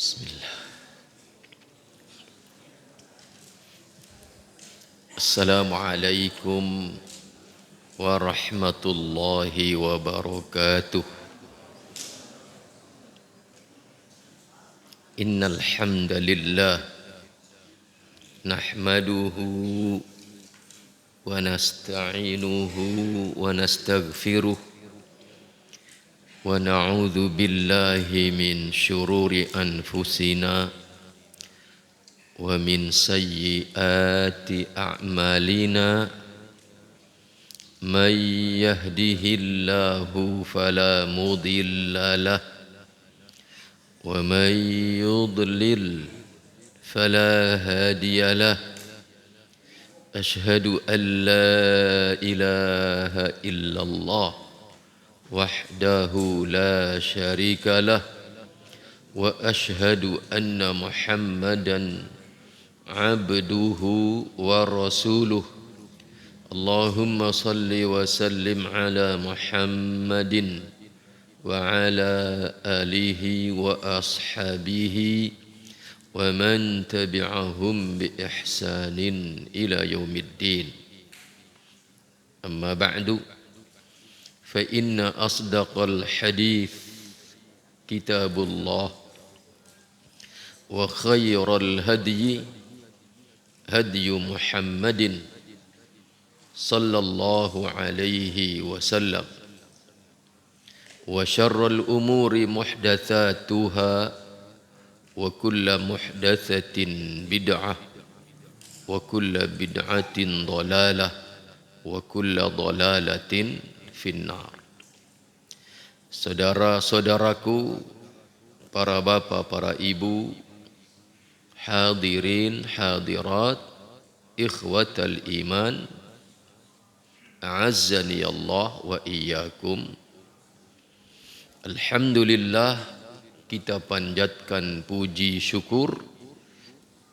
Bismillah. Assalamualaikum warahmatullahi wabarakatuh. Innal hamdalillah nahmaduhu wa nasta'inuhu wa nastaghfiruh wa na'udzu billahi min syururi anfusina wa min sayyiati a'malina may yahdihillahu fala mudilla lah wa may yudlil fala hadiya lah. Ashhadu an la ilaha illallah wahdahu la syarika lah wa ashhadu anna Muhammadan abduhu wa rasuluh. Allahumma salli wa sallim ala Muhammadin wa ala alihi wa ashabihi wa man tabi'ahum bi ihsanin ila yaumiddin. Amma ba'du, fa inna asdaqal hadith kitabullah wa khairal hadyi hadyu Muhammadin sallallahu alaihi wasallam wa syarrul umuri muhdatsatuha wa kullu muhdatsatin bid'ah wa kullu bid'atin dhalalah wa kullu dhalalatin finnar. Saudara-saudaraku, para bapa, para ibu, hadirin, hadirat, ikhwatal iman, a'azzani Allah wa iyyakum. Alhamdulillah, kita panjatkan puji syukur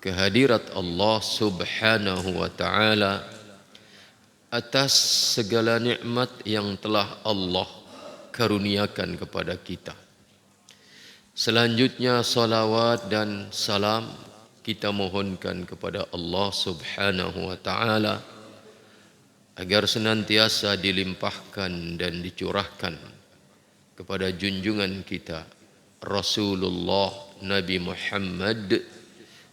kehadirat Allah Subhanahu wa taala atas segala nikmat yang telah Allah karuniakan kepada kita. Selanjutnya salawat dan salam kita mohonkan kepada Allah Subhanahu wa taala agar senantiasa dilimpahkan dan dicurahkan kepada junjungan kita Rasulullah Nabi Muhammad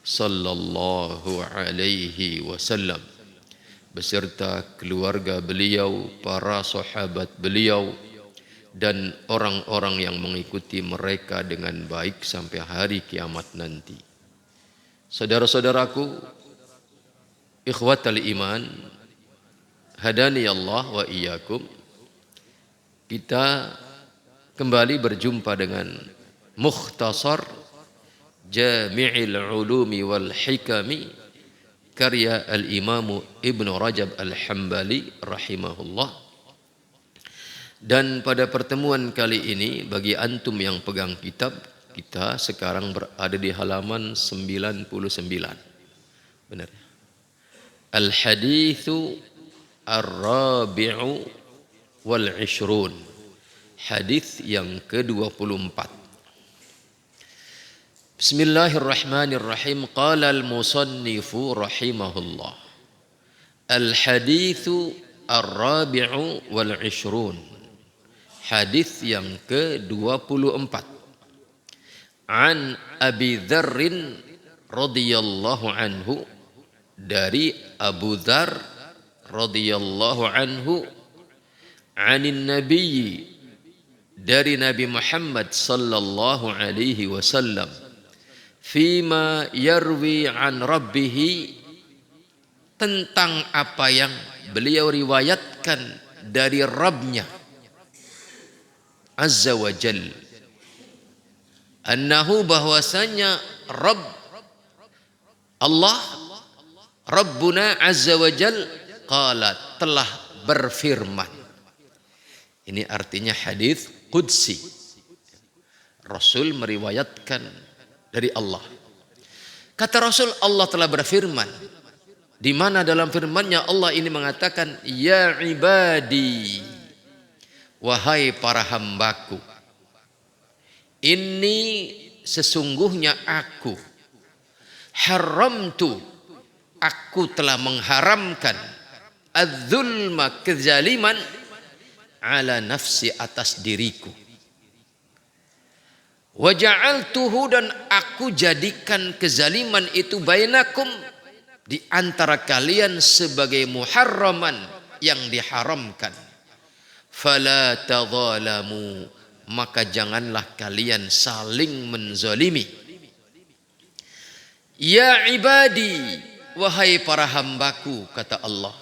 sallallahu alaihi wasallam beserta keluarga beliau, para sahabat beliau dan orang-orang yang mengikuti mereka dengan baik sampai hari kiamat nanti. Saudara-saudaraku, ikhwatal iman, hadani Allah wa iyyakum. Kita kembali berjumpa dengan Mukhtasar Jami'il Ulumi wal Hikami karya Al-Imam Ibn Rajab Al-Hambali rahimahullah. Dan pada pertemuan kali ini, bagi antum yang pegang kitab, kita sekarang berada di halaman 99. Benar. Al-Hadithu Ar-Rabi'u wal Ishrun. Hadis yang ke-24. Bismillahirrahmanirrahim. Qala al-musannifu rahimahullah. Al-hadithu ar-rabi'u wal ishrun. Hadis yang ke-24. An Abi Dzarrin radhiyallahu anhu, dari Abu Dzar radhiyallahu anhu, anin nabiyyi, dari Nabi Muhammad sallallahu alaihi wasallam, fima yarwi an rabbih, tentang apa yang beliau riwayatkan dari Rabbnya azza wa jal, annahu, bahwasanya Rabb Allah, Rabbuna azza wa jal, qala, telah berfirman. Ini artinya hadis qudsi. Rasul meriwayatkan dari Allah. Kata Rasul, Allah telah berfirman. Di mana dalam firman-Nya Allah ini mengatakan, ya ibadi, wahai para hambaku, inni sesungguhnya aku haramtu, aku telah mengharamkan az-zulma, kezaliman, ala nafsi, atas diriku. Wa ja'altuhu, dan aku jadikan kezaliman itu bainakum, di antara kalian, sebagai muharraman, yang diharamkan. Fala tadzalamu, maka janganlah kalian saling menzalimi. Ya ibadi, wahai para hambaku, kata Allah,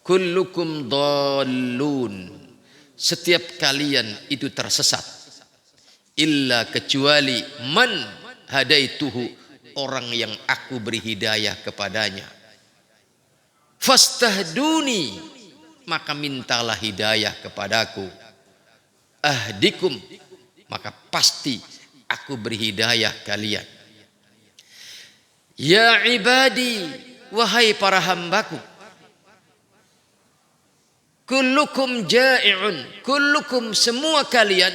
kullukum dhallun, setiap kalian itu tersesat, illa, kecuali, man hadaituhu, orang yang aku beri hidayah kepadanya. Fastahduni, maka mintalah hidayah kepadaku. Ahdikum, maka pasti aku beri hidayah kalian. Ya ibadi, wahai para hambaku, kullukum ja'i'un, kullukum, semua kalian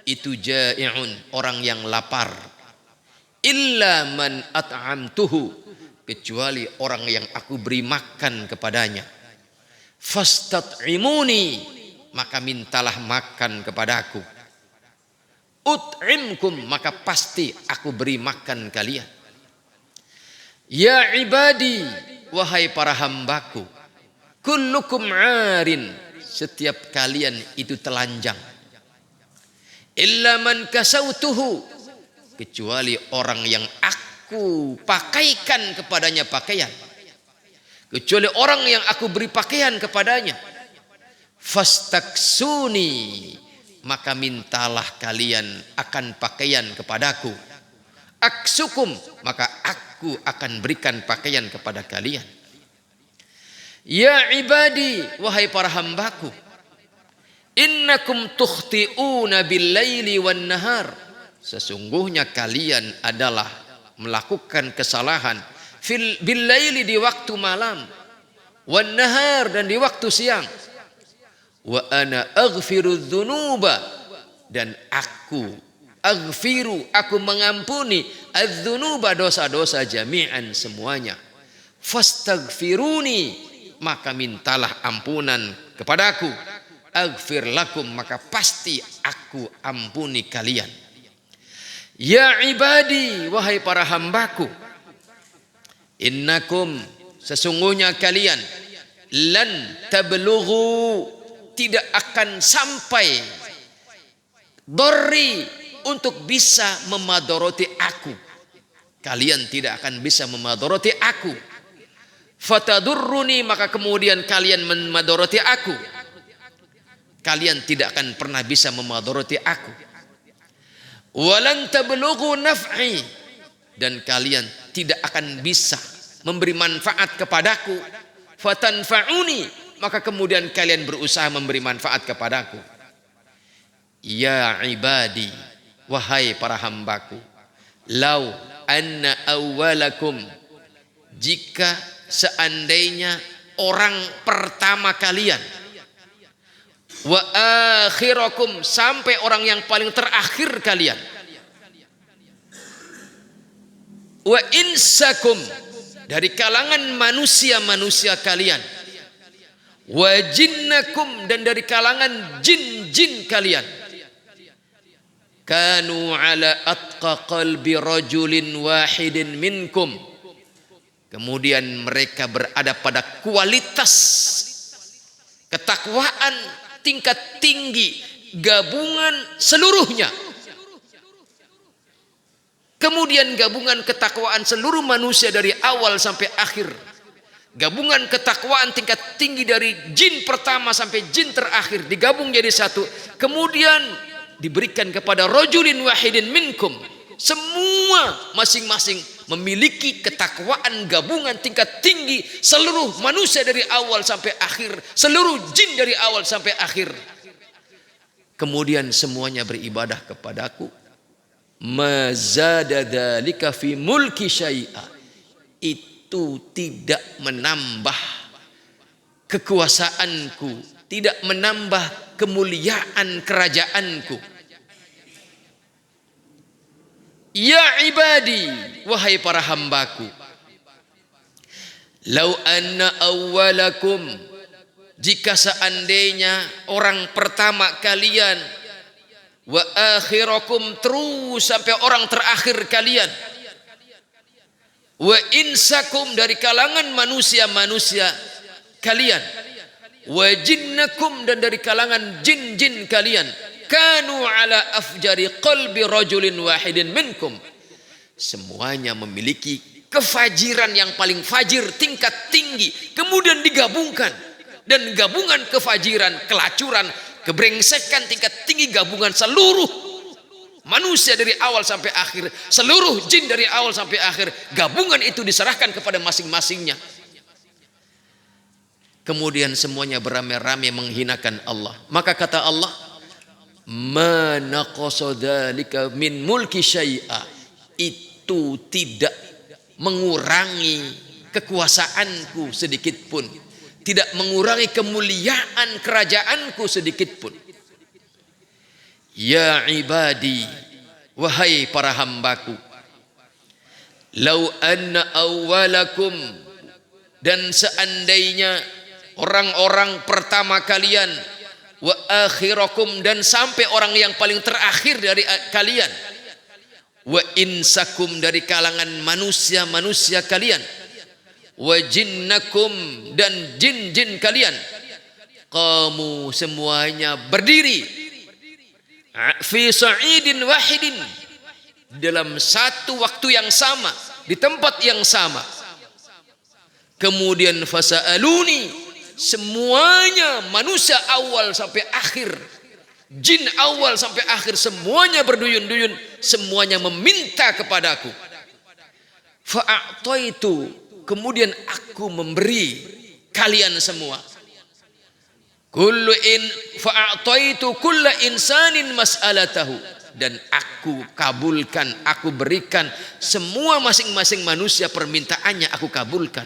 itu ja'i'un, orang yang lapar. Illa man at'amtuhu, kecuali orang yang aku beri makan kepadanya. Fastat'imuni, maka mintalah makan kepadaku. Ut'imkum, maka pasti aku beri makan kalian. Ya ibadi, wahai para hambaku, kullukum arin, setiap kalian itu telanjang. Illa man kasautuhu, kecuali orang yang aku pakaikan kepadanya pakaian, kecuali orang yang aku beri pakaian kepadanya. Fastaksuni, maka mintalah kalian akan pakaian kepadaku. Aksukum, maka aku akan berikan pakaian kepada kalian. Ya ibadi, wahai para hambaku, innakum tukhti'una bil-laili wan-nahar, sesungguhnya kalian adalah melakukan kesalahan bil-laili, di waktu malam, wan-nahar, dan di waktu siang. Wa ana aghfiru dzunuba, dan aku aghfiru, aku mengampuni, adz-dzunuba, dosa-dosa, jami'an, semuanya. Fastaghfiruni, maka mintalah ampunan kepadaku. Aghfir lakum, maka pasti aku ampuni kalian. Ya ibadi, wahai para hambaku, innakum, sesungguhnya kalian, lan tablughu, tidak akan sampai, dharri, untuk bisa memadoroti aku. Kalian tidak akan bisa memadoroti aku. Fatadurruni, maka kemudian kalian memadoroti aku. Kalian tidak akan pernah bisa memadoroti aku. Walan tablughu naf'i, dan kalian tidak akan bisa memberi manfaat kepadaku. Fatanfa'uni, maka kemudian kalian berusaha memberi manfaat kepadaku. Ya ibadi, wahai para hambaku, lau anna awwalakum, jika seandainya orang pertama kalian, wa akhirakum, sampai orang yang paling terakhir kalian, wa insakum, dari kalangan manusia-manusia kalian, wa jinnakum, dan dari kalangan jin-jin kalian, kanu ala atqa qalbi rajulin wahidin minkum, kemudian mereka berada pada kualitas ketakwaan tingkat tinggi, gabungan seluruhnya. Kemudian gabungan ketakwaan seluruh manusia dari awal sampai akhir, gabungan ketakwaan tingkat tinggi dari jin pertama sampai jin terakhir digabung jadi satu, kemudian diberikan kepada rajulin wahidin minkum. Semua masing-masing memiliki ketakwaan gabungan tingkat tinggi, seluruh manusia dari awal sampai akhir, seluruh jin dari awal sampai akhir. Kemudian semuanya beribadah kepadaku. Mazada dzalika fi mulki syai'a, itu tidak menambah kekuasaanku, tidak menambah kemuliaan kerajaanku. Ya ibadi, wahai para hambaku, lau anna awwalakum, jika seandainya orang pertama kalian, wa akhirakum, terus sampai orang terakhir kalian, wa insakum, dari kalangan manusia-manusia kalian, wa jinnakum, dan dari kalangan jin-jin kalian, kanu ala afjari qalbi rajulin wahidin minkum, semuanya memiliki kefajiran yang paling fajir, tingkat tinggi, kemudian digabungkan, dan gabungan kefajiran, kelacuran, kebrengsekan tingkat tinggi, gabungan seluruh manusia dari awal sampai akhir, seluruh jin dari awal sampai akhir, gabungan itu diserahkan kepada masing-masingnya. Kemudian semuanya beramai-ramai menghinakan Allah. Maka kata Allah, ma naqasa dzalika min mulki syai'a, itu tidak mengurangi kekuasaanku sedikit pun, tidak mengurangi kemuliaan kerajaanku sedikit pun. Ya ibadi, wahai para hambaku, lau anna awwalakum, dan seandainya orang-orang pertama kalian, wa akhirakum, dan sampai orang yang paling terakhir dari kalian, wa insakum, dari kalangan manusia-manusia kalian, wa jinnakum, dan jin-jin kalian, kamu semuanya berdiri fi sa'idin wahidin, dalam satu waktu yang sama, di tempat yang sama. Kemudian fasa'aluni, semuanya manusia awal sampai akhir, jin awal sampai akhir, semuanya berduyun-duyun, semuanya meminta kepadaku. Fa'ataitu, kemudian aku memberi kalian semua. Fa'ataitu kulla insanin mas'alatahu, dan aku kabulkan, aku berikan semua masing-masing manusia permintaannya, aku kabulkan.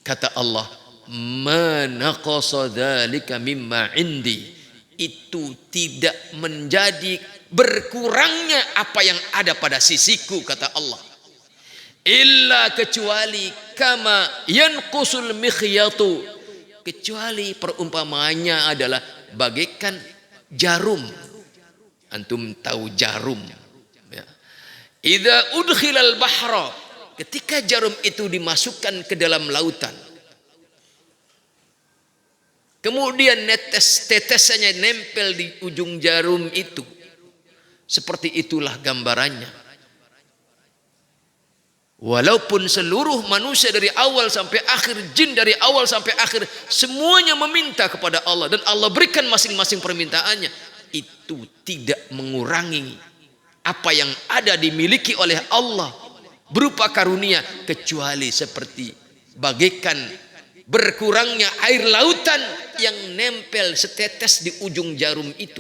Kata Allah, ma naqasa dzalika mimma indi, itu tidak menjadi berkurangnya apa yang ada pada sisiku, kata Allah, illa, kecuali kama yanqusul mikhyatu, kecuali perumpamaannya adalah bagaikan jarum. Antum tahu jarum ya. Idza udkhilal bahra, ketika jarum itu dimasukkan ke dalam lautan, kemudian tetesannya nempel di ujung jarum itu, seperti itulah gambarannya. Walaupun seluruh manusia dari awal sampai akhir, jin dari awal sampai akhir, semuanya meminta kepada Allah, dan Allah berikan masing-masing permintaannya, itu tidak mengurangi apa yang ada dimiliki oleh Allah berupa karunia, kecuali seperti bagaikan berkurangnya air lautan yang nempel setetes di ujung jarum itu.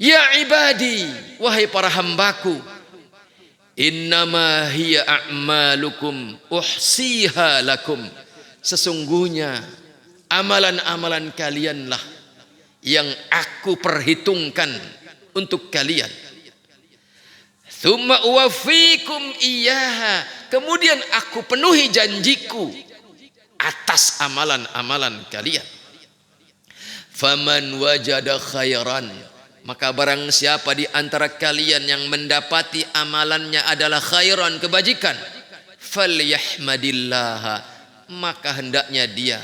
Ya ibadi, wahai para hambaku, innama hiya a'malukum uhsiha lakum, sesungguhnya amalan-amalan kalianlah yang aku perhitungkan untuk kalian. Tsumma uwaffikum iyyaha, kemudian aku penuhi janjiku atas amalan-amalan kalian. Faman wajada khairan, maka barang siapa di antara kalian yang mendapati amalannya adalah khairan, kebajikan, falyahmadillah, maka hendaknya dia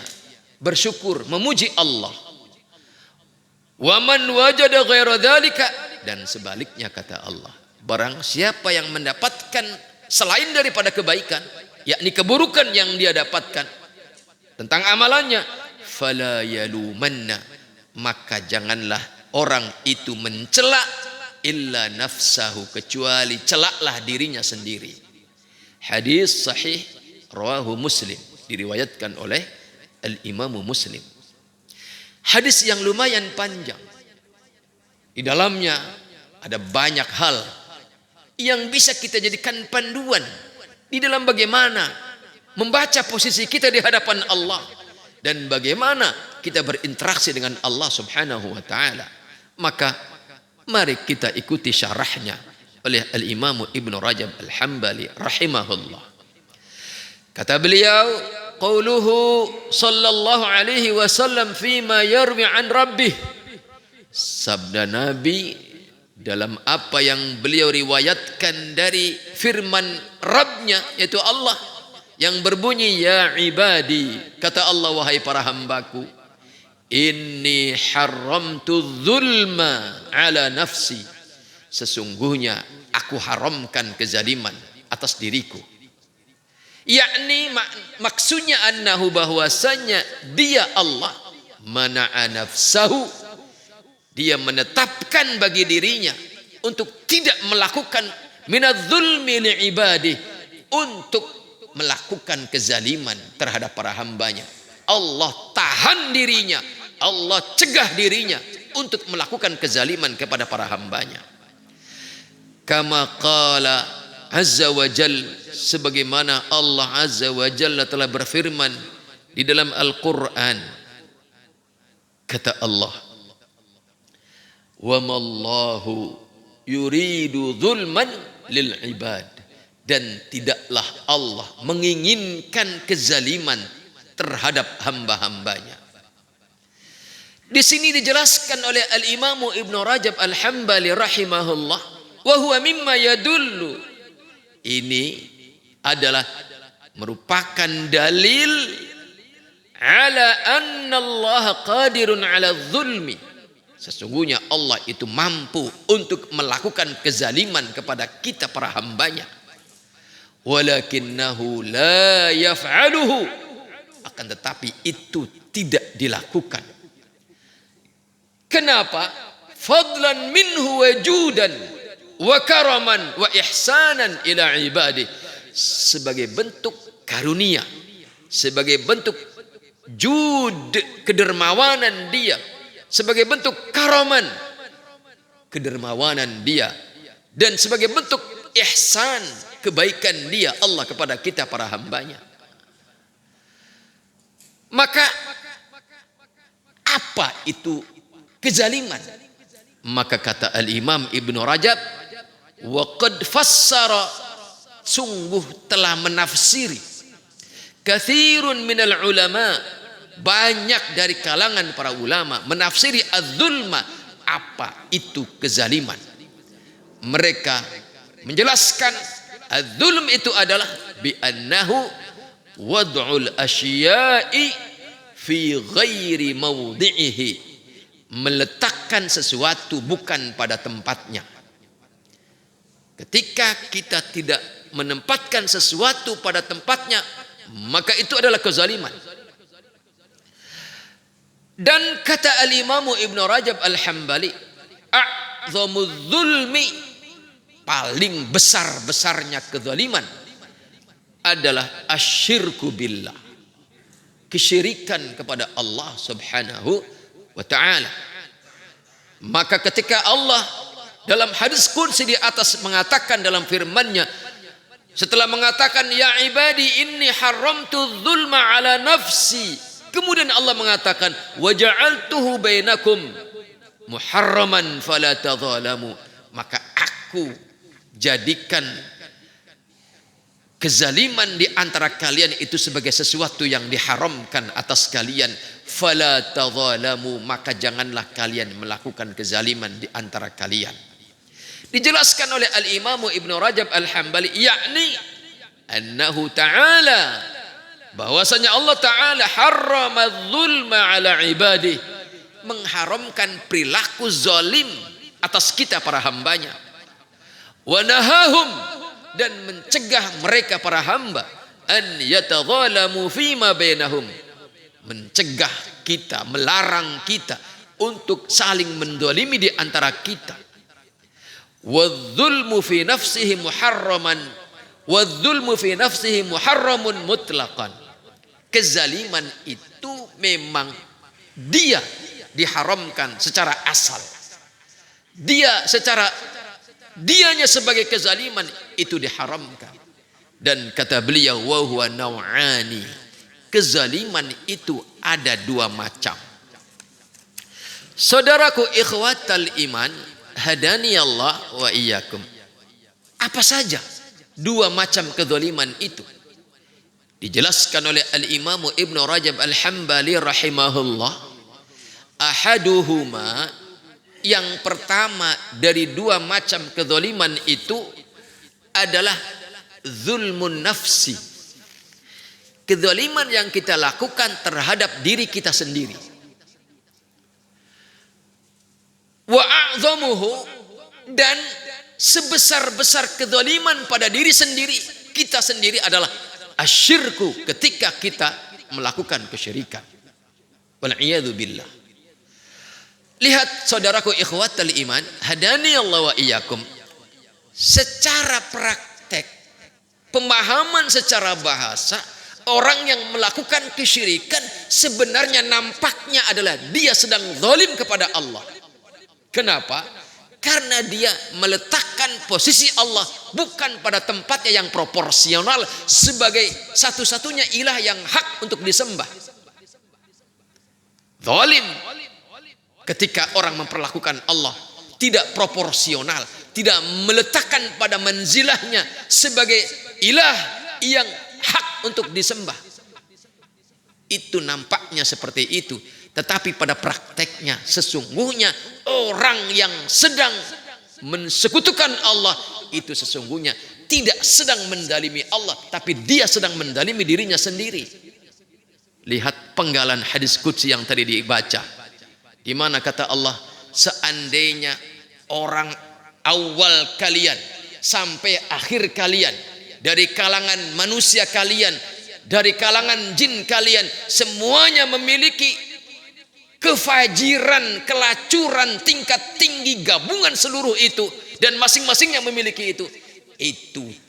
bersyukur, memuji Allah. Wa man wajada ghaira dzalika, dan sebaliknya kata Allah, barang siapa yang mendapatkan selain daripada kebaikan, yakni keburukan yang dia dapatkan tentang amalannya, fala yalumanna, maka janganlah orang itu mencela illa nafsahu, kecuali celaklah dirinya sendiri. Hadis sahih rawahu Muslim, diriwayatkan oleh Al-Imam Muslim. Hadis yang lumayan panjang. Di dalamnya ada banyak hal yang bisa kita jadikan panduan di dalam bagaimana membaca posisi kita di hadapan Allah dan bagaimana kita berinteraksi dengan Allah Subhanahu wa taala. Maka Mari kita ikuti syarahnya oleh Al-Imam Ibn Rajab Al-Hambali rahimahullah. Kata beliau, qauluhu sallallahu alaihi wasallam fima yarwi an rabbih. Sabda Nabi dalam apa yang beliau riwayatkan dari firman Rabbnya, yaitu Allah, yang berbunyi, ya ibadi, kata Allah, wahai para hambaku, inni haramtu zulma ala nafsi, sesungguhnya aku haramkan kezaliman atas diriku. Yakni maksudnya annahu, bahwasanya dia Allah, mana'a nafsahu, dia menetapkan bagi dirinya untuk tidak melakukan minadz-zulmi li'ibadih, untuk melakukan kezaliman terhadap para hambanya. Allah tahan dirinya, Allah cegah dirinya untuk melakukan kezaliman kepada para hambanya. Kama qala azza wa jal, sebagaimana Allah azza wa jalla telah berfirman di dalam Al-Quran. Kata Allah, wa mallahu yuridu zulman lil ibad, dan tidaklah Allah menginginkan kezaliman terhadap hamba-hambanya. Di sini dijelaskan oleh Al-Imam Ibn Rajab Al-Hambali rahimahullah, wa huwa mimma yadullu, ini adalah merupakan dalil ala anna Allah qadirun ala zulmi, sesungguhnya Allah itu mampu untuk melakukan kezaliman kepada kita para hambanya. Walakinnahu la yaf'aluhu, akan tetapi itu tidak dilakukan. Kenapa? Fadlan minhu wajudan wa karaman wa ihsanan ila ibadih, sebagai bentuk karunia, sebagai bentuk jud, kedermawanan dia, sebagai bentuk karaman, kedermawanan dia, dan sebagai bentuk ihsan, kebaikan dia Allah kepada kita para hambanya. Maka apa itu kezaliman? Maka kata Al-Imam Ibn Rajab, wa qad fassara, sungguh telah menafsiri, katsirun minal ulama, banyak dari kalangan para ulama menafsiri az-zulma, apa itu kezaliman. Mereka menjelaskan az-zulm itu adalah bi annahu wad'ul asya'i fi ghairi mawdi'ihi, meletakkan sesuatu bukan pada tempatnya. Ketika kita tidak menempatkan sesuatu pada tempatnya, maka itu adalah kezaliman. Dan kata Al-Imam Ibn Rajab Al-Hambali, a'zamuz zulmi, paling besar-besarnya kezaliman adalah asyirku billah, kesyirikan kepada Allah subhanahu wa ta'ala. Maka ketika Allah dalam hadis qudsi di atas mengatakan dalam firman-Nya, setelah mengatakan ya ibadi inni haramtu dzulma ala nafsi, kemudian Allah mengatakan wa ja'altuhu bainakum muharraman fala tadzalamu, maka aku jadikan kezaliman di antara kalian itu sebagai sesuatu yang diharamkan atas kalian, fala tadzalamu, maka janganlah kalian melakukan kezaliman di antara kalian. Dijelaskan oleh Al-Imam Ibn Rajab Al-Hambali, yakni annahu ta'ala, bahwasanya Allah Ta'ala harrama dzulma ala ibadih, mengharamkan perilaku zalim atas kita para hambanya, wa nahahum, dan mencegah mereka para hamba, an yatadzalamu fima bainahum, mencegah kita, melarang kita untuk saling mendolimi di antara kita. Wadzulmu fi nafsihi muharraman, wadzulmu fi nafsihi muharramun mutlaqan, kezaliman itu memang dia diharamkan secara asal, dia secara dianya sebagai kezaliman itu diharamkan. Dan kata beliau, wa huwa naw'ani, kezaliman itu ada dua macam. Saudaraku ikhwatal iman, hadani Allah wa iyyakum. Apa saja dua macam kezaliman itu? Dijelaskan oleh Al-Imam Ibn Rajab Al-Hambali rahimahullah. Ahaduhuma, yang pertama dari dua macam kezaliman itu adalah zulmun nafsi. Kezaliman yang kita lakukan terhadap diri kita sendiri. Wa a'zamuhu, dan sebesar-besar kezaliman pada diri sendiri kita sendiri adalah asyirku, ketika kita melakukan kesyirikan. Wal'iyadu billah. Lihat saudaraku ikhwatal iman, hadani Allah wa iyyakum. Secara praktek, pemahaman secara bahasa, orang yang melakukan kesyirikan sebenarnya nampaknya adalah dia sedang zalim kepada Allah. Kenapa? Karena dia meletakkan posisi Allah bukan pada tempatnya yang proporsional sebagai satu-satunya ilah yang hak untuk disembah. Zalim ketika orang memperlakukan Allah tidak proporsional, tidak meletakkan pada manzilahnya sebagai ilah yang hak untuk disembah. Itu nampaknya seperti itu. Tetapi pada prakteknya sesungguhnya orang yang sedang mensekutukan Allah itu sesungguhnya tidak sedang mendalimi Allah, tapi dia sedang mendalimi dirinya sendiri. Lihat penggalan hadis qudsi yang tadi dibaca, di mana kata Allah, seandainya orang awal kalian sampai akhir kalian, dari kalangan manusia kalian, dari kalangan jin kalian, semuanya memiliki kefajiran, kelacuran tingkat tinggi gabungan seluruh itu, dan masing-masingnya memiliki itu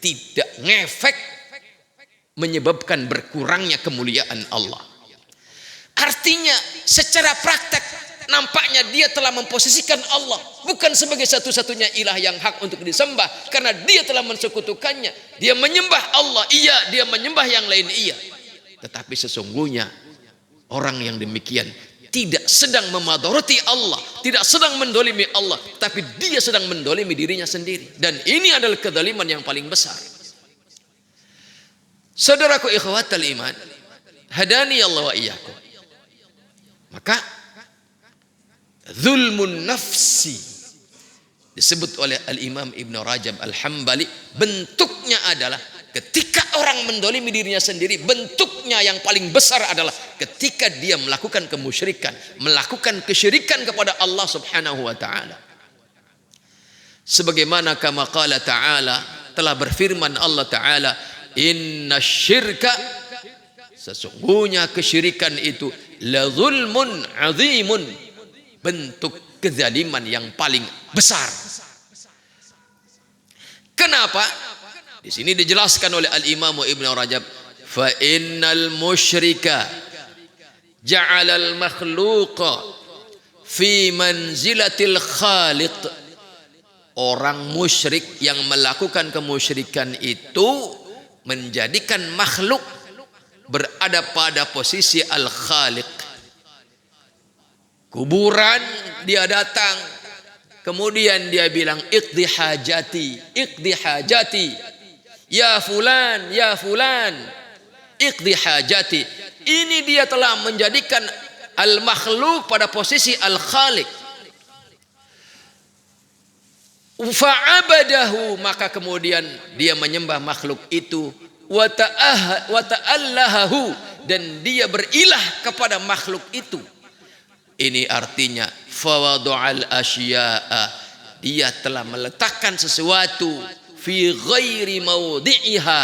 tidak ngefek menyebabkan berkurangnya kemuliaan Allah. Artinya secara praktek nampaknya dia telah memposisikan Allah bukan sebagai satu-satunya ilah yang hak untuk disembah, karena dia telah mensekutukannya. Dia menyembah Allah, iya, dia menyembah yang lain, iya. Tetapi sesungguhnya orang yang demikian tidak sedang memadoroti Allah, tidak sedang mendolimi Allah, tapi dia sedang mendolimi dirinya sendiri. Dan ini adalah kezaliman yang paling besar. Saudaraku ikhwatal iman, hadani Allah wa iyyakum. Maka zulmun nafsi disebut oleh Al-Imam Ibn Rajab Al-Hambali, bentuknya adalah ketika orang mendolimi dirinya sendiri, bentuknya yang paling besar adalah ketika dia melakukan kemusyrikan, melakukan kesyirikan kepada Allah Subhanahu wa taala. Sebagaimana kama qala ta'ala, telah berfirman Allah taala, innasyirka, sesungguhnya kesyirikan itu la zulmun azimun, bentuk kezaliman yang paling besar. Kenapa? Di sini dijelaskan oleh Al-Imam Ibn Rajab, fa innal musyrika ja'ala al-makhluqa fi manzilatil khaliq. Orang musyrik yang melakukan kemusyrikan itu menjadikan makhluk berada pada posisi al-khaliq. Kuburan dia datang, kemudian dia bilang iqdi hajati, iqdi hajati, ya fulan, iqdi hajati. Ini dia telah menjadikan al-makhluk pada posisi al-khaliq. Fa'abadahu, maka kemudian dia menyembah makhluk itu, wa ta'allahahu, dan dia berilah kepada makhluk itu. Ini artinya fawadu'al asya'a, dia telah meletakkan sesuatu fi ghairi mawdi'iha,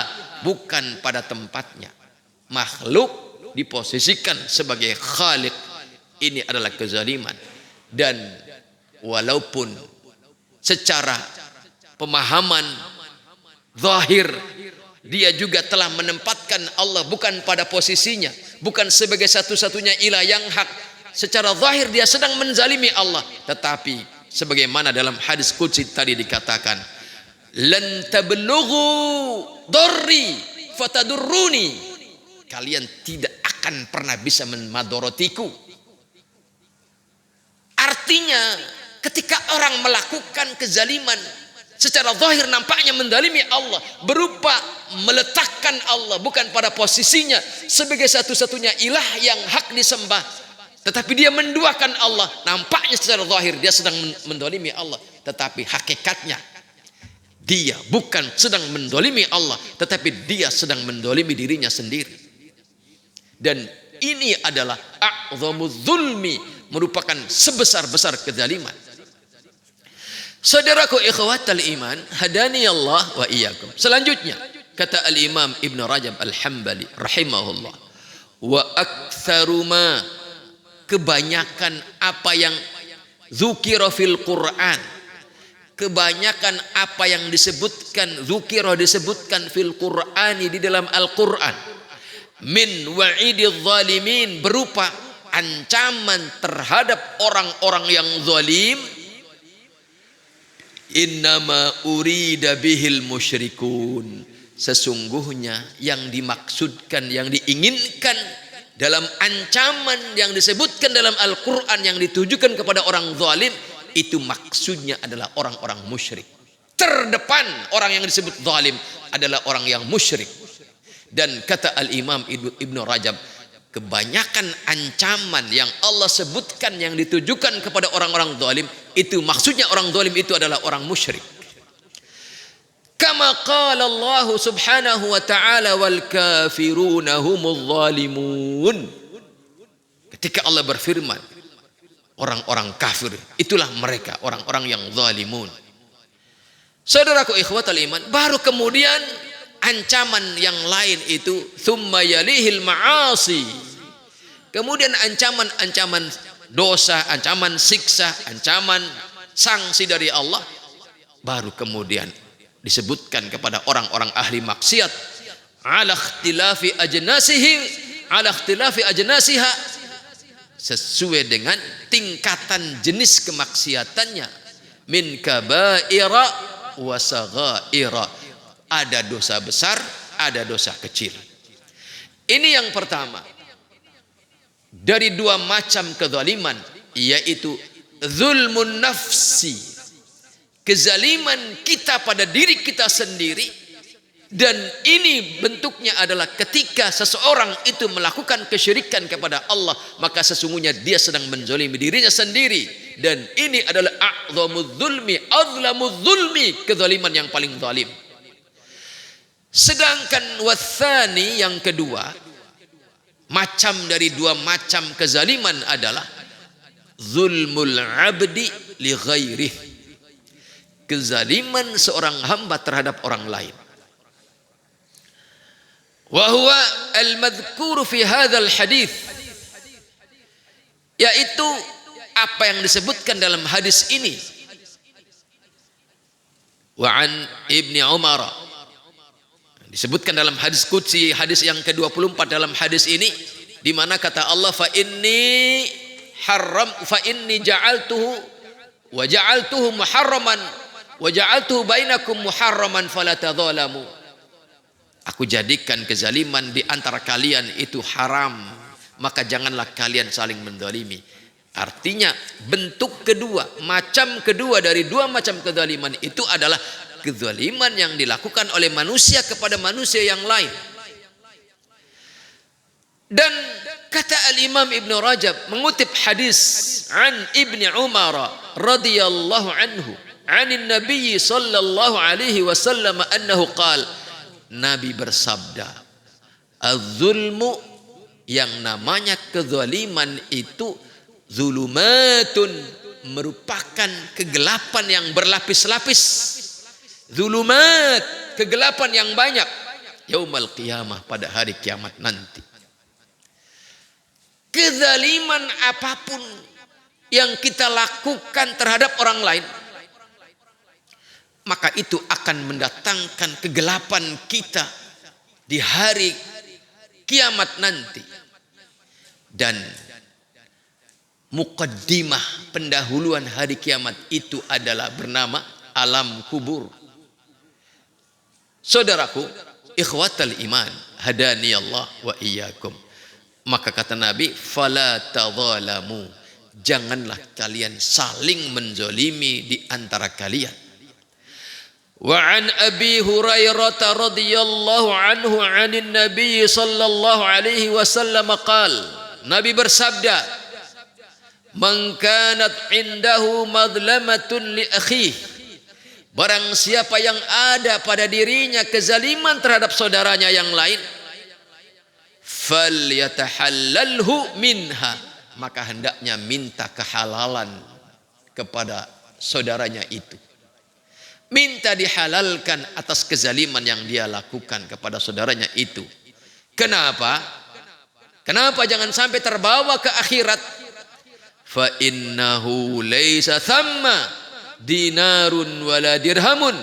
bukan pada tempatnya. Makhluk diposisikan sebagai khaliq. Ini adalah kezaliman. Dan walaupun secara pemahaman zahir dia juga telah menempatkan Allah bukan pada posisinya, bukan sebagai satu-satunya ilah yang hak. Secara zahir dia sedang menzalimi Allah, tetapi sebagaimana dalam hadis qudsi tadi dikatakan, lan tablughu darri fatadurruni, kalian tidak akan pernah bisa memadorotiku. Artinya ketika orang melakukan kezaliman secara zahir nampaknya mendalimi Allah, berupa meletakkan Allah bukan pada posisinya sebagai satu-satunya ilah yang hak disembah, tetapi dia menduakan Allah. Nampaknya secara zahir dia sedang mendolimi Allah, tetapi hakikatnya dia bukan sedang mendolimi Allah, tetapi dia sedang mendolimi dirinya sendiri. Dan ini adalah a'zamuz zulmi, merupakan sebesar-besar kezaliman. Saudaraku ikhwatal iman, hadani Allah wa iyyakum. Selanjutnya kata al-Imam Ibn Rajab al-Hambali rahimahullah, wa aktsaru ma, kebanyakan apa yang dzukira fil Quran, kebanyakan apa yang disebutkan dzukira, disebutkan fil Qur'ani, di dalam Al-Qur'an, min wa'ididz zalimin, berupa ancaman terhadap orang-orang yang zalim, innama urida bihil musyrikun, sesungguhnya yang dimaksudkan, yang diinginkan dalam ancaman yang disebutkan dalam Al-Quran yang ditujukan kepada orang zalim, itu maksudnya adalah orang-orang musyrik. Terdepan orang yang disebut zalim adalah orang yang musyrik. Dan kata Al-Imam Ibn Rajab, kebanyakan ancaman yang Allah sebutkan yang ditujukan kepada orang-orang zalim, itu maksudnya orang zalim itu adalah orang musyrik. Kama qala Allah subhanahu wa ta'ala, wal kafiruna humuz zalimun. Ketika Allah berfirman, orang-orang kafir itulah mereka, orang-orang yang zalimun. Saudaraku ikhwatal iman, baru kemudian ancaman yang lain itu, thumma yalihil ma'asi, kemudian ancaman-ancaman dosa, ancaman siksa, ancaman sanksi dari Allah, baru kemudian disebutkan kepada orang-orang ahli maksiat, ala ikhtilafi ajnasihim, ala ikhtilafi ajnasiha, sesuai dengan tingkatan jenis kemaksiatannya, min kabaira wa saghaira, ada dosa besar, ada dosa kecil. Ini yang pertama dari dua macam kezaliman, yaitu zulmun nafsi, kezaliman kita pada diri kita sendiri. Dan ini bentuknya adalah ketika seseorang itu melakukan kesyirikan kepada Allah, maka sesungguhnya dia sedang menzalimi dirinya sendiri. Dan ini adalah a'zamuz zulmi, azlamuz zulmi, kezaliman yang paling zalim. Sedangkan wathani, yang kedua macam dari dua macam kezaliman adalah zulmul abdi li ghairih, kezaliman seorang hamba terhadap orang lain. Wa huwa al-madhkur fi hadzal hadis, yaitu apa yang disebutkan dalam hadis ini. Wa an Ibni Umar, disebutkan dalam hadis qudsi, hadis yang ke-24 dalam hadis ini, di mana kata Allah, fa inni ja'altuhu wa ja'altuhu muharraman wa ja'altuhu bainakum muharraman fala tadzalamu. Aku jadikan kezaliman di antara kalian itu haram, maka janganlah kalian saling mendolimi. Artinya bentuk kedua, macam kedua dari dua macam kezaliman itu adalah kezaliman yang dilakukan oleh manusia kepada manusia yang lain. Dan kata Al-Imam Ibn Rajab mengutip hadis an Ibni Umar radhiyallahu anhu, anin Nabi sallallahu alaihi wasallam annahu qala, Nabi bersabda, az-zulmu, yang namanya kezaliman itu, zulumatun, merupakan kegelapan yang berlapis-lapis. Zulumat, kegelapan yang banyak, yaumal qiyamah, pada hari kiamat nanti. Kezaliman apapun yang kita lakukan terhadap orang lain, maka itu akan mendatangkan kegelapan kita di hari kiamat nanti. Dan muqaddimah, pendahuluan hari kiamat itu adalah bernama alam kubur. Saudaraku ikhwatal iman, hadani Allah wa iyyakum. Maka kata Nabi, fala tadzalamu, janganlah kalian saling menzolimi di antara kalian. Wa an Abi Hurairah radhiyallahu anhu 'anin Nabi sallallahu alaihi wasallam qala, Nabi bersabda, "Man kanat indahu madlamatun li akhihi," barang siapa yang ada pada dirinya kezaliman terhadap saudaranya yang lain, falyatahallalhu minha, maka hendaknya minta kehalalan kepada saudaranya itu. Minta dihalalkan atas kezaliman yang dia lakukan kepada saudaranya itu. Kenapa? Kenapa jangan sampai terbawa ke akhirat? Fa innahu laisa thamma dinarun wala dirhamun.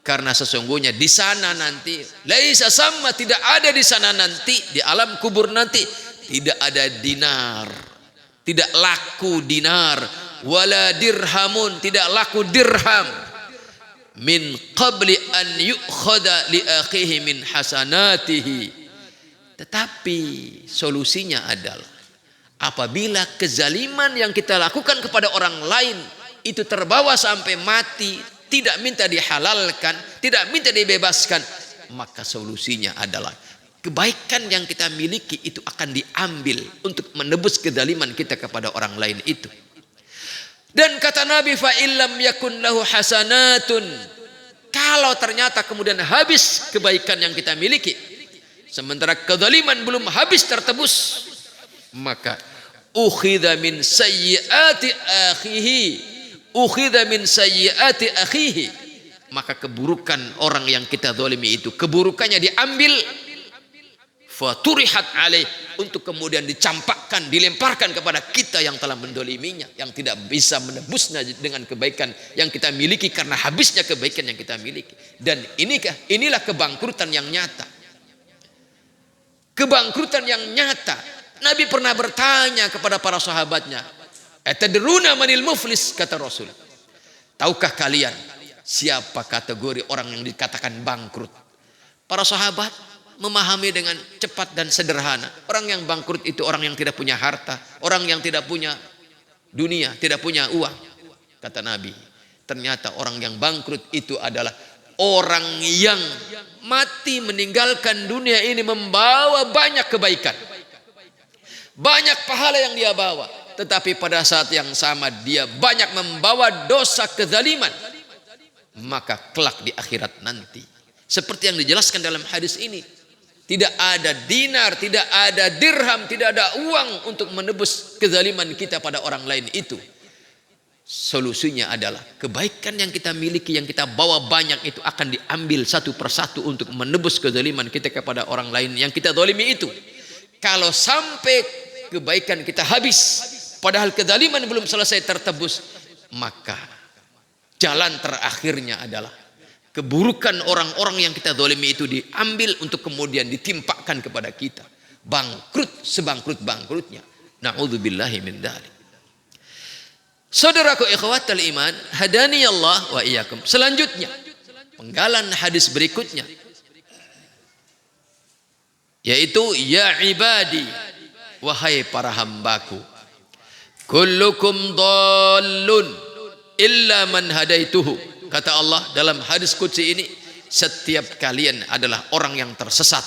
Karena sesungguhnya di sana nanti, laisa thamma, tidak ada di sana nanti, di alam kubur nanti tidak ada dinar, tidak laku dinar, wala dirhamun, tidak laku dirham, min qabli an yu'khadha li akhihi min hasanatihi. Tetapi solusinya adalah apabila kezaliman yang kita lakukan kepada orang lain itu terbawa sampai mati, tidak minta dihalalkan, tidak minta dibebaskan, maka solusinya adalah kebaikan yang kita miliki itu akan diambil untuk menebus kezaliman kita kepada orang lain itu. Dan kata Nabi, fa illam yakun lahu hasanatun, kalau ternyata kemudian habis kebaikan yang kita miliki, sementara kezaliman belum habis tertebus, maka ukhidha min sayyiati akhihi, ukhidha min sayyiati akhihi, maka keburukan orang yang kita zalimi itu, keburukannya diambil, faturihat alaih, untuk kemudian dicampakkan, dilemparkan kepada kita yang telah mendoliminya, yang tidak bisa menebusnya dengan kebaikan yang kita miliki karena habisnya kebaikan yang kita miliki. Dan inilah kebangkrutan yang nyata. Kebangkrutan yang nyata. Nabi pernah bertanya kepada para sahabatnya, atadruna manil muflis, kata Rasul, tahukah kalian siapa kategori orang yang dikatakan bangkrut? Para sahabat memahami dengan cepat dan sederhana. Orang yang bangkrut itu orang yang tidak punya harta, orang yang tidak punya dunia, tidak punya uang. Kata Nabi, ternyata orang yang bangkrut itu adalah orang yang mati meninggalkan dunia ini membawa banyak kebaikan, banyak pahala yang dia bawa, tetapi pada saat yang sama dia banyak membawa dosa kezaliman. Maka kelak di akhirat nanti, seperti yang dijelaskan dalam hadis ini, tidak ada dinar, tidak ada dirham, tidak ada uang untuk menebus kezaliman kita pada orang lain itu. Solusinya adalah kebaikan yang kita miliki, yang kita bawa banyak itu akan diambil satu persatu untuk menebus kezaliman kita kepada orang lain yang kita zalimi itu. Kalau sampai kebaikan kita habis, padahal kezaliman belum selesai tertebus, maka jalan terakhirnya adalah keburukan orang-orang yang kita zalimi itu diambil untuk kemudian ditimpakan kepada kita. Bangkrut sebangkrut-bangkrutnya. Na'udzubillahi min dzalik. Saudaraku ikhwatal iman, hadani Allah wa iyyakum. Selanjutnya, penggalan hadis berikutnya, yaitu ya ibadi, wahai para hambaku, kullukum dhallun illa man hadaituhu. Kata Allah dalam hadis qudsi ini, setiap kalian adalah orang yang tersesat,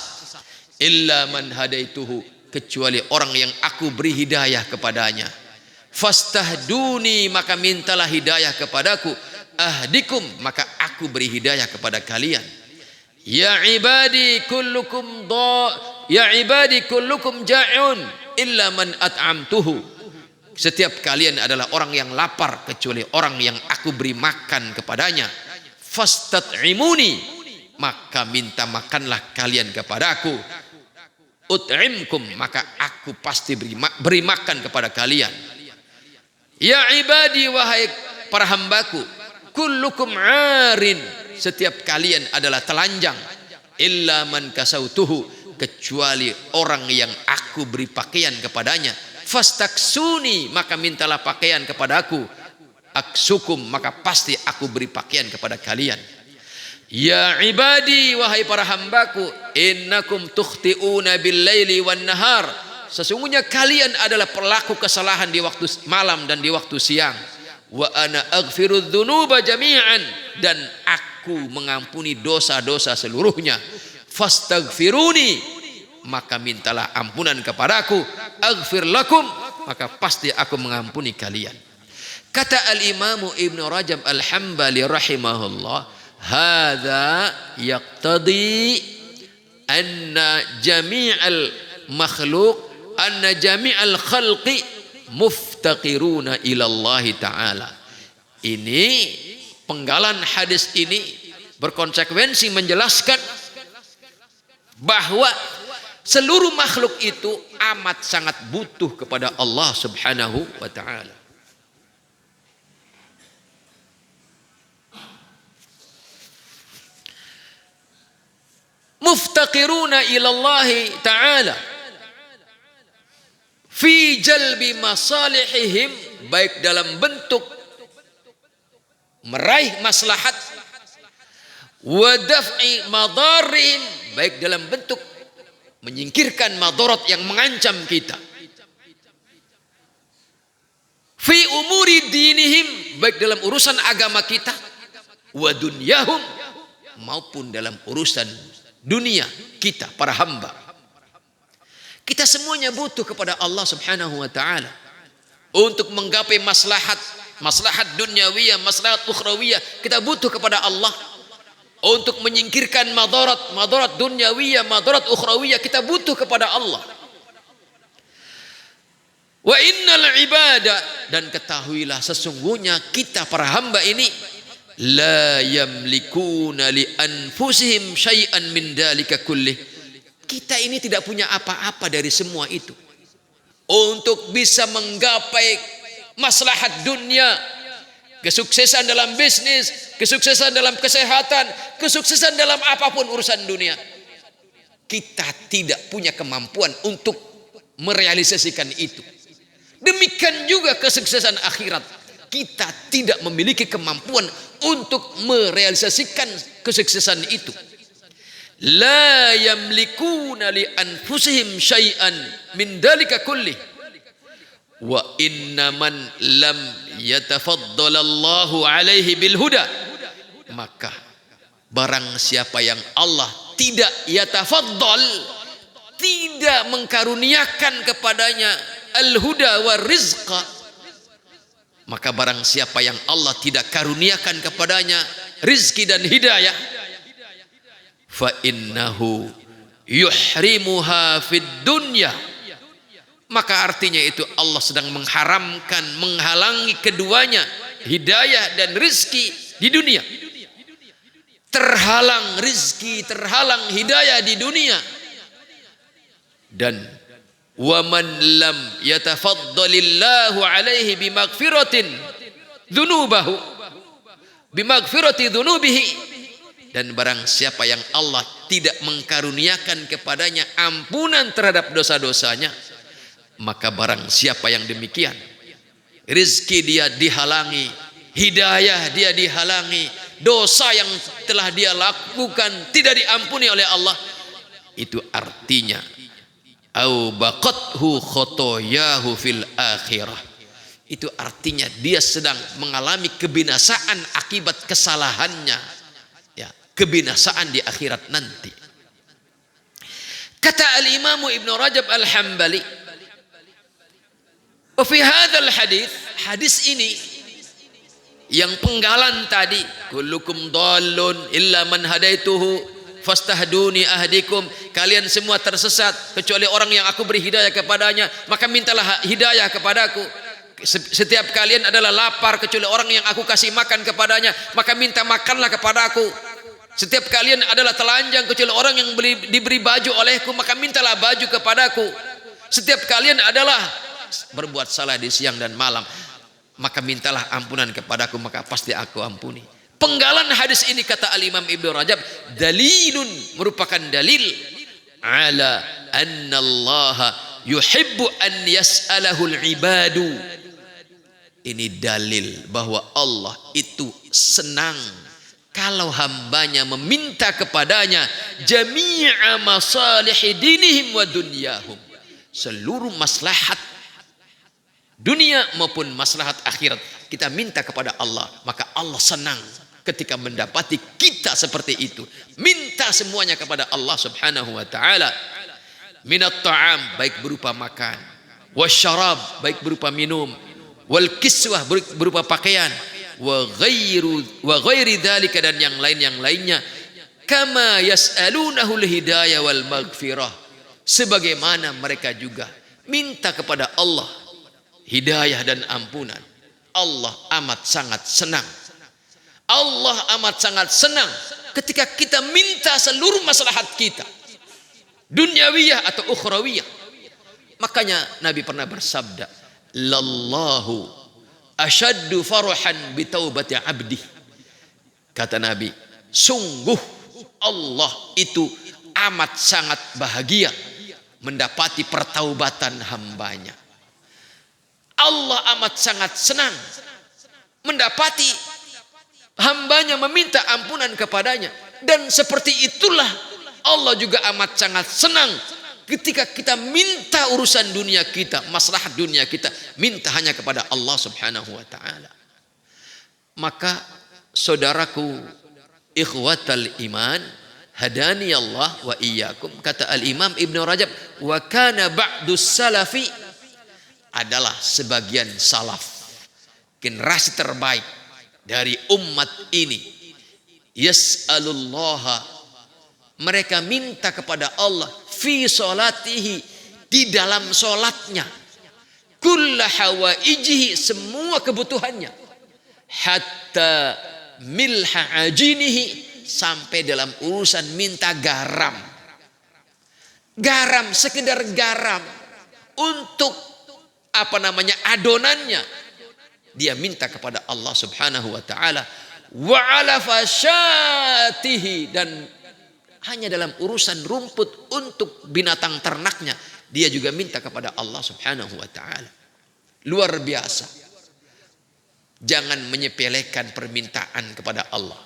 illa man hadaituhu, kecuali orang yang aku beri hidayah kepadanya. Fastahduni, maka mintalah hidayah kepadaku. Ahdikum, maka aku beri hidayah kepada kalian. Ya ibadi kullukum ja'un illa man at'amtuhu. Setiap kalian adalah orang yang lapar kecuali orang yang aku beri makan kepadanya. Fastat'imuni, maka minta makanlah kalian kepadaku. Ut'imkum, maka aku pasti beri makan kepada kalian. Ya ibadi, wahai para hambaku, kullukum arin, setiap kalian adalah telanjang, illa man kasautuhu, kecuali orang yang aku beri pakaian kepadanya. Fastaksuni, maka mintalah pakaian kepadaku. Aksukum, maka pasti aku beri pakaian kepada kalian. Ya ibadi, wahai para hambaku, innakum tukhti'una bil laili wan nahar sesungguhnya kalian adalah pelaku kesalahan di waktu malam dan di waktu siang. Wa ana aghfirudz dzunuba jami'an, dan aku mengampuni dosa-dosa seluruhnya. Fastaghfiruni, maka mintalah ampunan kepadaku. Aghfir lakum, maka pasti aku mengampuni kalian. Kata al-Imam Ibn Rajab al-Hambali rahimahullah, hadza yaqtadi anna jami'al makhluk, anna jami'al khalqi muftaqiruna ila Allah Ta'ala. Ini penggalan hadis ini berkonsekuensi menjelaskan bahwa seluruh makhluk itu amat sangat butuh kepada Allah Subhanahu wa Ta'ala. Muftaqiruna ila Allah Ta'ala fi jalbi masalihihim, baik dalam bentuk meraih maslahat, wa daf'i madarrihim, baik dalam bentuk menyingkirkan madarat yang mengancam kita, fi umuri dinihim, baik dalam urusan agama kita, wa dunyahum, maupun dalam urusan dunia kita para hamba. Kita semuanya butuh kepada Allah Subhanahu wa Ta'ala untuk menggapai maslahat duniawiyah, maslahat ukhrawiyah. Kita butuh kepada Allah untuk menyingkirkan madarat duniawiyah, madarat ukhrawiyah. Kita butuh kepada Allah. Wa innal ibada, dan ketahuilah sesungguhnya kita para hamba ini la yamlikuna li anfusihim syai'an min dalika kullih. Kita ini tidak punya apa-apa dari semua itu. Untuk bisa menggapai maslahat dunia, kesuksesan dalam bisnis, kesuksesan dalam kesehatan, kesuksesan dalam apapun urusan dunia, kita tidak punya kemampuan untuk merealisasikan itu. Demikian juga kesuksesan akhirat, kita tidak memiliki kemampuan untuk merealisasikan kesuksesan itu. La yamlikuna li anfusihim syai'an min dalika kullih. Wa inna man lam yatafaddalallahu alaihi bil huda, maka barang siapa yang Allah tidak yatafaddal, tidak mengkaruniakan kepadanya al-huda wa rizqa, maka barang siapa yang Allah tidak karuniakan kepadanya rizki dan hidayah, fa innahu yuhrimuha fid dunya, maka artinya itu Allah sedang mengharamkan, menghalangi keduanya, hidayah dan rizki di dunia. Terhalang rizki, terhalang hidayah di dunia. Dan wa man lam yatafaddalillahu alaihi bimaghfiratin dzunubahu, bimaghfirati dzunubihi, dan barang siapa yang Allah tidak mengkaruniakan kepadanya ampunan terhadap dosa-dosanya, maka barang siapa yang demikian, rizki dia dihalangi, hidayah dia dihalangi, dosa yang telah dia lakukan tidak diampuni oleh Allah, itu artinya au baqathu khotoyahu fil akhirah, itu artinya dia sedang mengalami kebinasaan akibat kesalahannya, ya, kebinasaan di akhirat nanti. Kata al-Imam Ibn Rajab al-Hambali, fi hadzal hadis ini yang penggalan tadi, kullukum dhallun illa man hadaituhu fastahduni ahdikum, kalian semua tersesat kecuali orang yang aku beri hidayah kepadanya, maka mintalah hidayah kepadaku. Setiap kalian adalah lapar kecuali orang yang aku kasih makan kepadanya, maka minta makanlah kepadaku. Setiap kalian adalah telanjang kecuali orang yang diberi baju olehku, maka mintalah baju kepadaku. Setiap kalian adalah berbuat salah di siang dan malam, maka mintalah ampunan kepadaku, maka pasti aku ampuni. Penggalan hadis ini, kata al-Imam Ibnu Rajab, dalilun, merupakan dalil ala anna Allah yuhibbu an yas'alahul ibadu. Ini dalil bahwa Allah itu senang kalau hambanya meminta kepadanya jami'a masalih dinihim wa dunyahum, seluruh maslahat dunia maupun maslahat akhirat kita minta kepada Allah, maka Allah senang ketika mendapati kita seperti itu. Minta semuanya kepada Allah Subhanahu wa taala. Minat ta'am, baik berupa makan, wasyarab, baik berupa minum, wal kiswah, berupa pakaian, wa ghairi dzalika, dan yang lainnya, kama yas'alunahul hidayah wal maghfirah, sebagaimana mereka juga minta kepada Allah hidayah dan ampunan. Allah amat sangat senang. Allah amat sangat senang ketika kita minta seluruh maslahat kita, dunyawiyah atau ukhrawiyah. Makanya Nabi pernah bersabda, lallahu asyaddu farahan bi taubati abdi. Kata Nabi, sungguh Allah itu amat sangat bahagia mendapati pertaubatan hambanya. Allah amat sangat senang mendapati hambanya meminta ampunan kepadanya. Dan seperti itulah Allah juga amat sangat senang ketika kita minta urusan dunia kita, maslahat dunia kita, minta hanya kepada Allah Subhanahu wa taala. Maka saudaraku ikhwatal iman, hadani Allah wa iyyakum, kata al-Imam Ibnu Rajab, wa kana ba'dus salafi, adalah sebagian salaf, generasi terbaik dari umat ini, yas'alullaha, mereka minta kepada Allah fi salatihi, di dalam solatnya, kulla hawaijihi, semua kebutuhannya, hatta milha ajinihi, sampai dalam urusan minta garam, sekedar garam untuk adonannya, dia minta kepada Allah Subhanahu wa taala. Wa ala fasyatihi, dan hanya dalam urusan rumput untuk binatang ternaknya dia juga minta kepada Allah Subhanahu wa taala. Luar biasa. Jangan menyepelekan permintaan kepada Allah.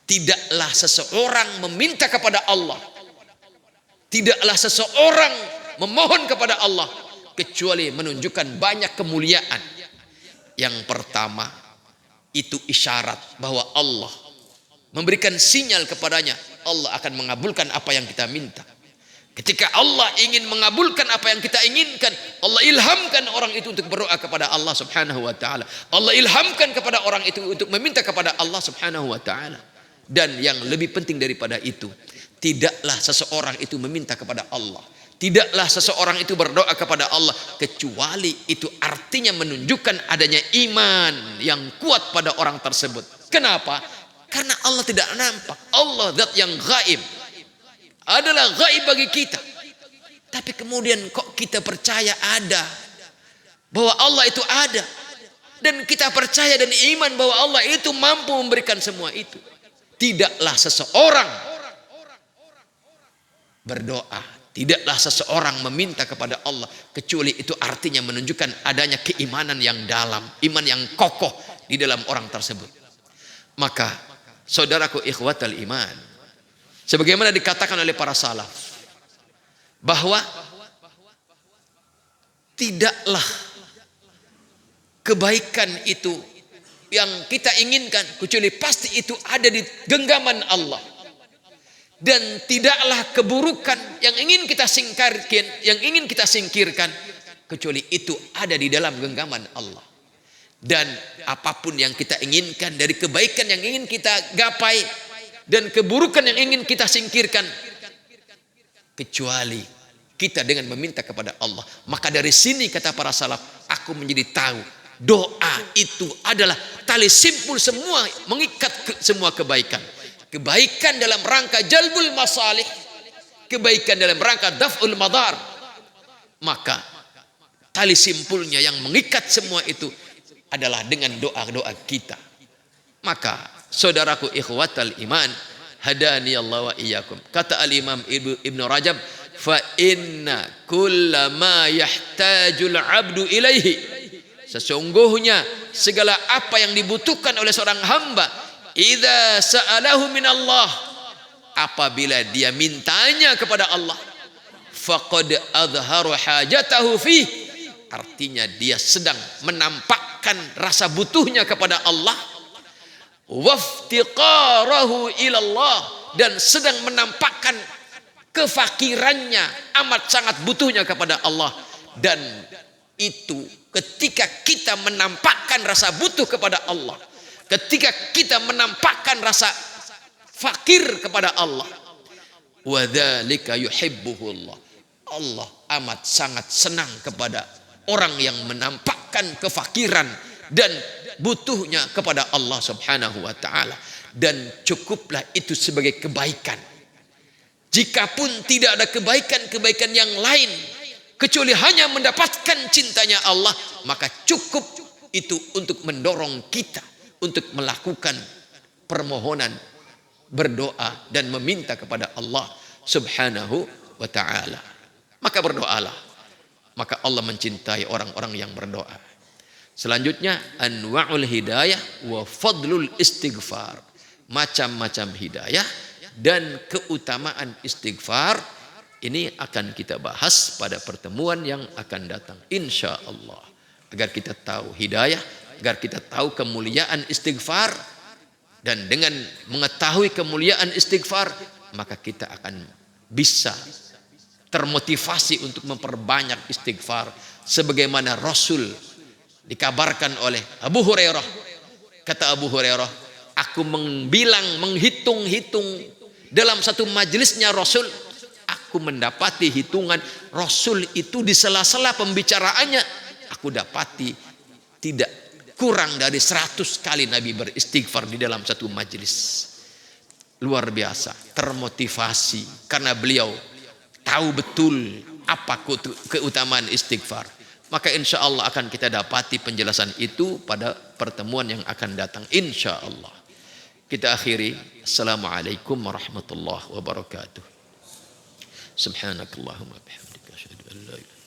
Tidaklah seseorang meminta kepada Allah, tidaklah seseorang memohon kepada Allah kecuali menunjukkan banyak kemuliaan. Yang pertama, itu isyarat bahwa Allah memberikan sinyal kepadanya, Allah akan mengabulkan apa yang kita minta. Ketika Allah ingin mengabulkan apa yang kita inginkan, Allah ilhamkan orang itu untuk berdoa kepada Allah Subhanahu wa taala. Allah ilhamkan kepada orang itu untuk meminta kepada Allah Subhanahu wa taala. Dan yang lebih penting daripada itu, tidaklah seseorang itu meminta kepada Allah, tidaklah seseorang itu berdoa kepada Allah kecuali itu artinya menunjukkan adanya iman yang kuat pada orang tersebut. Kenapa? Karena Allah tidak nampak. Allah zat yang gaib, adalah gaib bagi kita. Tapi kemudian kok kita percaya ada, bahwa Allah itu ada, dan kita percaya dan iman bahwa Allah itu mampu memberikan semua itu. Tidaklah seseorang berdoa, tidaklah seseorang meminta kepada Allah kecuali itu artinya menunjukkan adanya keimanan yang dalam, iman yang kokoh di dalam orang tersebut. Maka saudaraku ikhwatal iman, sebagaimana dikatakan oleh para salaf, bahwa tidaklah kebaikan itu yang kita inginkan kecuali pasti itu ada di genggaman Allah. Dan tidaklah keburukan yang ingin kita singkirkan, kecuali itu ada di dalam genggaman Allah. Dan apapun yang kita inginkan dari kebaikan yang ingin kita gapai dan keburukan yang ingin kita singkirkan, kecuali kita dengan meminta kepada Allah. Maka dari sini kata para salaf, aku menjadi tahu doa itu adalah tali simpul semua, mengikat semua kebaikan. Kebaikan dalam rangka jalbul masalih, kebaikan dalam rangka daf'ul madar. Maka tali simpulnya yang mengikat semua itu adalah dengan doa-doa kita. Maka saudaraku ikhwatal iman, hadani Allah wa iyyakum, kata al-Imam Ibnu Rajab, fa inna kullama yahtajul abdu ilaihi, sesungguhnya segala apa yang dibutuhkan oleh seorang hamba, idza sa'alahu minallah, apabila dia mintanya kepada Allah, faqad adhharu hajatahu fi, artinya dia sedang menampakkan rasa butuhnya kepada Allah, waftiqarahu ilallah, dan sedang menampakkan kefakirannya, amat sangat butuhnya kepada Allah. Dan itu ketika kita menampakkan rasa butuh kepada Allah, ketika kita menampakkan rasa fakir kepada Allah, wadzalika yuhibbuhullah, Allah amat sangat senang kepada orang yang menampakkan kefakiran dan butuhnya kepada Allah Subhanahu wa taala. Dan cukuplah itu sebagai kebaikan. Jikapun tidak ada kebaikan-kebaikan yang lain kecuali hanya mendapatkan cintanya Allah, maka cukup itu untuk mendorong kita untuk melakukan permohonan, berdoa dan meminta kepada Allah Subhanahu wa taala. Maka berdoalah, maka Allah mencintai orang-orang yang berdoa. Selanjutnya anwa'ul hidayah wa fadlul istighfar, macam-macam hidayah dan keutamaan istighfar. Ini akan kita bahas pada pertemuan yang akan datang insya Allah, agar kita tahu hidayah, agar kita tahu kemuliaan istighfar. Dan dengan mengetahui kemuliaan istighfar, maka kita akan bisa termotivasi untuk memperbanyak istighfar. Sebagaimana Rasul dikabarkan oleh Abu Hurairah, kata Abu Hurairah, aku menghitung-hitung dalam satu majelisnya Rasul, aku mendapati hitungan Rasul itu di sela-sela pembicaraannya, aku dapati tidak kurang dari 100 kali Nabi beristighfar di dalam satu majelis. Luar biasa, termotivasi karena beliau tahu betul apa keutamaan istighfar. Maka insya Allah akan kita dapati penjelasan itu pada pertemuan yang akan datang insya Allah. Kita akhiri. Assalamualaikum warahmatullahi wabarakatuh. Subhanakallahumma bihamdika asyhadu an la ilaha